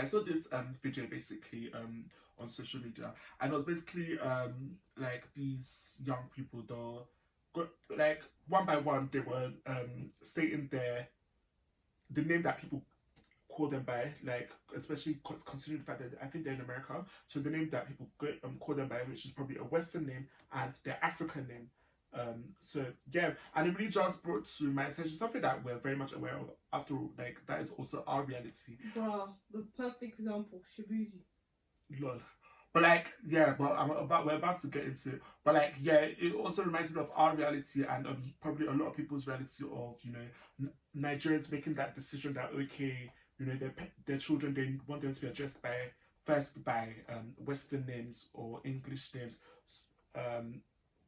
I saw this video basically on social media, and it was basically like these young people, like one by one they were stating the name that people call them by, like especially considering the fact that I think they're in America, so the name that people call them by, which is probably a Western name and their African name. So yeah, and it really just brought to my attention something that we're very much aware of. After all, like that is also our reality. Bruh, the perfect example, Shabuzi. Lol. But like, yeah, but we're about to get into it. But like, yeah, it also reminds me of our reality and probably a lot of people's reality of, you know, Nigerians making that decision that, okay, you know, their children, they want them to be addressed by Western names or English names,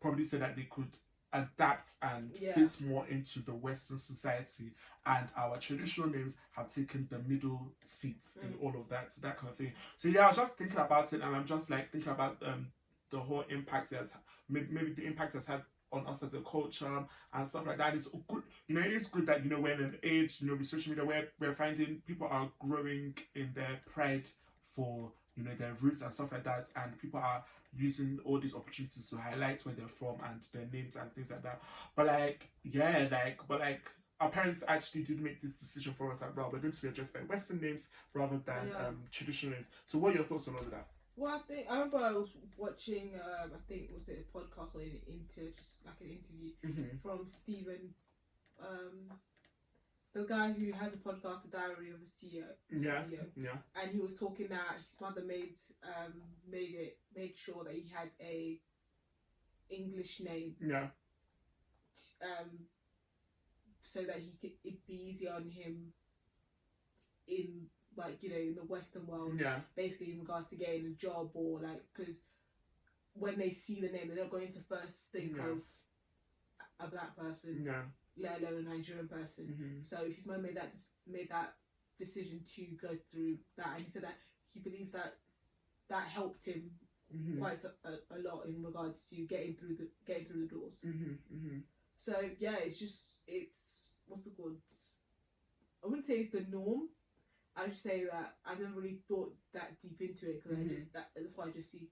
probably so that they could adapt and fit more into the Western society, and our traditional names have taken the middle seats in all of that, so that kind of thing. So yeah, I was just thinking about it, and I'm just like thinking about the whole impact it has, maybe the impact it's had on us as a culture and stuff like that. It's good, you know, it is good that, you know, we're in an age, you know, with social media where we're finding people are growing in their pride for, you know, their roots and stuff like that, and people are using all these opportunities to highlight where they're from and their names and things like that. But like, yeah, like our parents actually did make this decision for us that, well, we're going to be addressed by Western names rather than traditional names. So what are your thoughts on all of that? Well, I remember I was watching, I think, was it a podcast or an interview from Stephen, the guy who has a podcast, The Diary of a CEO. Yeah. And he was talking that his mother made sure that he had a English name. Yeah. So that it'd be easier on him in, like, you know, in the Western world, basically in regards to getting a job, or like, because when they see the name, they're not going to first think of a black person, let alone a Nigerian person. So his mum made that decision to go through that, and he said that he believes that helped him quite a lot in regards to getting through the doors. So yeah, it's what's it called? I wouldn't say it's the norm. I would say that I've never really thought that deep into it, because that's what I just see.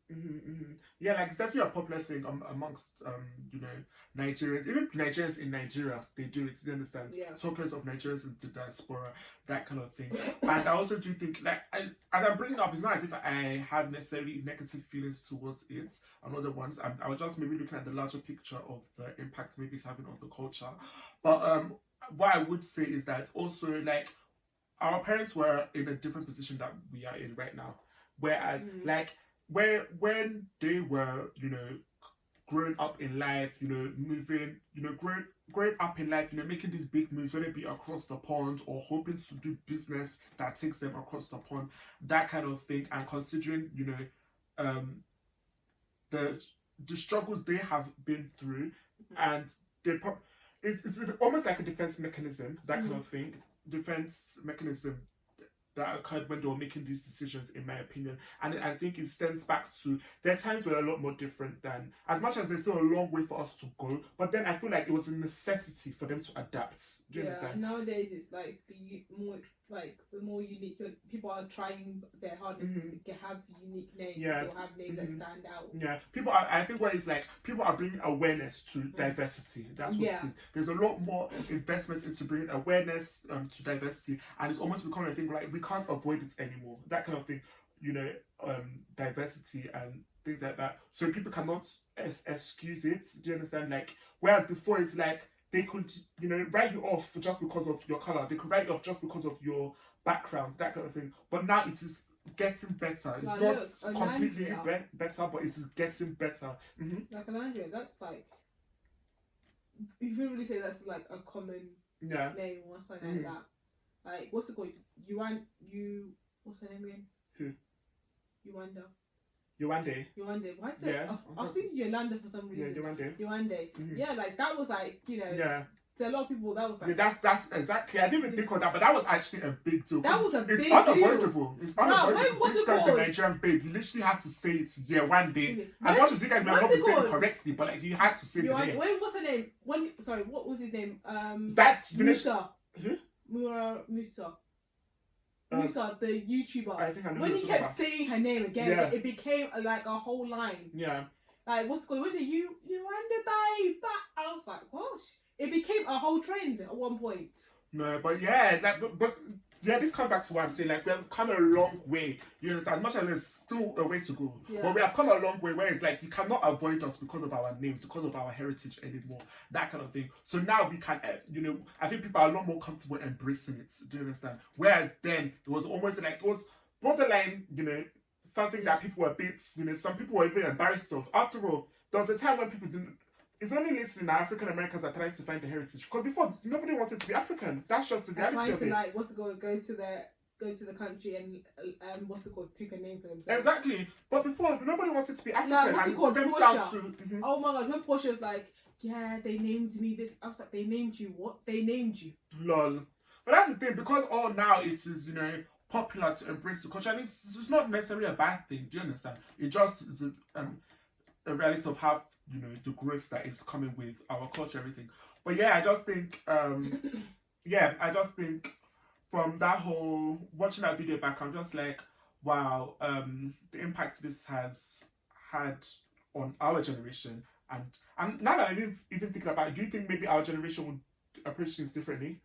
Yeah, like it's definitely a popular thing amongst you know, Nigerians, even Nigerians in Nigeria, they do it. You understand? Yeah. Talk less of Nigerians in the diaspora, that kind of thing. And I also do think, like, as I'm bringing it up, it's not as if I have necessarily negative feelings towards it and other ones. I was just maybe looking at the larger picture of the impact maybe it's having on the culture. But what I would say is that also, like, our parents were in a different position that we are in right now. Whereas, like, when they were, you know, growing up in life, you know, moving, you know, growing up in life, you know, making these big moves, whether it be across the pond or hoping to do business that takes them across the pond, that kind of thing, and considering, you know, the struggles they have been through, and it's almost like a defense mechanism, that kind of thing. Defense mechanism that occurred when they were making these decisions, in my opinion. And I think it stems back to their times were a lot more different than, as much as there's still a long way for us to go, but then I feel like it was a necessity for them to adapt. Do you understand? Nowadays it's like the more unique, people are trying their hardest to have unique names or have names that stand out. Yeah, I think what it's like, people are bringing awareness to diversity. That's what it is. There's a lot more investment into bringing awareness to diversity, and it's almost becoming a thing like we can't avoid it anymore. That kind of thing, you know, diversity and things like that. So people cannot excuse it. Do you understand? Like, whereas before it's like, they could, you know, write you off just because of your colour. They could write you off just because of your background, that kind of thing. But now it is getting better. It's not completely better, but it's getting better. Like Alandria, that's like, you can really say that's like a common name or something like that. Like, what's it called? What's her name again? Who? Yolanda. Yowande. Why is it? I was thinking Yolanda for some reason. Yowande. Yeah, like that was like, you know. Yeah. To a lot of people, that was like. Yeah, that's exactly. I didn't even think of that, but that was actually a big deal. That was a big deal. It's unavoidable. It's unavoidable. This guy's a Nigerian babe. You literally have to say it. Yeah, one day. As much as you guys might not be saying it correctly, but like you had to say the name. What's her name? What was his name? That Musa. Musa. Musa, the YouTuber. I think I know when he kept saying her name again, it became like a whole line. Yeah. Like, what's going on? Was it you and the babe? I was like, gosh. It became a whole trend at one point. No, but yeah, like, but yeah, this comes back to what I'm saying. Like, we have come a long way. You understand? As much as there's still a way to go, but we have come a long way. Where it's like you cannot avoid us because of our names, because of our heritage anymore. That kind of thing. So now we can, you know, I think people are a lot more comfortable embracing it. Do you understand? Whereas then it was almost like it was borderline, you know, something that people were a bit, you know, some people were even embarrassed of. After all, there was a time when people didn't. It's only listening that African Americans are trying to find the heritage, because before nobody wanted to be African. That's just the reality of it. Like, what's it called? Go to the country and what's it called? Pick a name for themselves. Exactly, but before nobody wanted to be African. Like, what's it called? Portia. Oh my gosh, when Portia was like, yeah, they named me this. I was like, they named you what? They named you. Lol. But that's the thing, because all now it is, you know, popular to embrace the culture, and it's not necessarily a bad thing. Do you understand? It just is a reality of how, you know, the growth that is coming with our culture, everything. But yeah, I just think, from that whole, watching that video back, I'm just like, wow, the impact this has had on our generation. And now that I'm even thinking about it, do you think maybe our generation would approach things differently?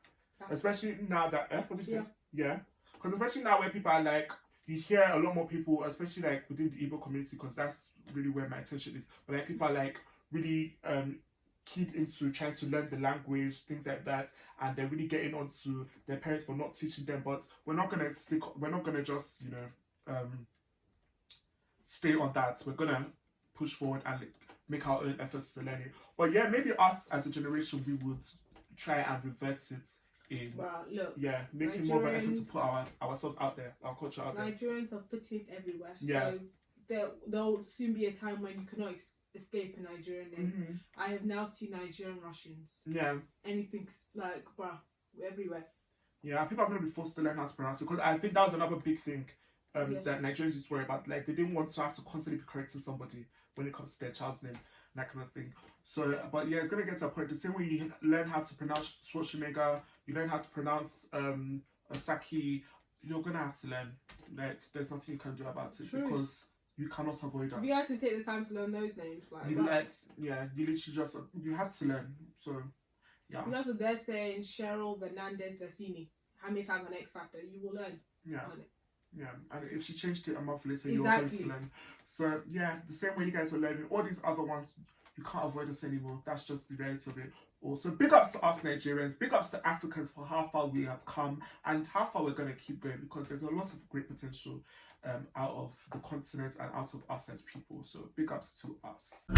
Especially now that, what did you say? Yeah. Because especially now where people are like, you hear a lot more people, especially like within the Igbo community, because that's really where my attention is. But like people are like really keyed into trying to learn the language, things like that, and they're really getting onto their parents for not teaching them. But we're not gonna just, you know, stay on that. We're gonna push forward and like, make our own efforts to learn it. But yeah, maybe us as a generation, we would try and revert it in, making more of an effort to put ourselves out there, our culture out there. Nigerians have put it everywhere. Yeah. So there'll soon be a time when you cannot escape a Nigerian name. I have now seen Nigerian Russians. Yeah. Anything like, bruh, we're everywhere. Yeah, people are going to be forced to learn how to pronounce it, because I think that was another big thing that Nigerians used to worry about. Like, they didn't want to have to constantly be correcting somebody when it comes to their child's name, that kind of thing. So, but yeah, it's going to get to a point. The same way you learn how to pronounce Schwarzenegger, you learn how to pronounce Osaki, you're going to have to learn. Like, there's nothing you can do about it. True. Because you cannot avoid us. You actually take the time to learn those names. You literally just, you have to learn. So, yeah. That's what they're saying, Cheryl Fernandez Versini. How many times on X Factor? You will learn. Yeah. Yeah, and if she changed it a month later, you're going to learn. So, yeah, the same way you guys were learning, all these other ones, you can't avoid us anymore. That's just the reality of it. Also, big ups to us Nigerians, big ups to Africans for how far we have come and how far we're going to keep going, because there's a lot of great potential out of the continent and out of us as people. So, big ups to us.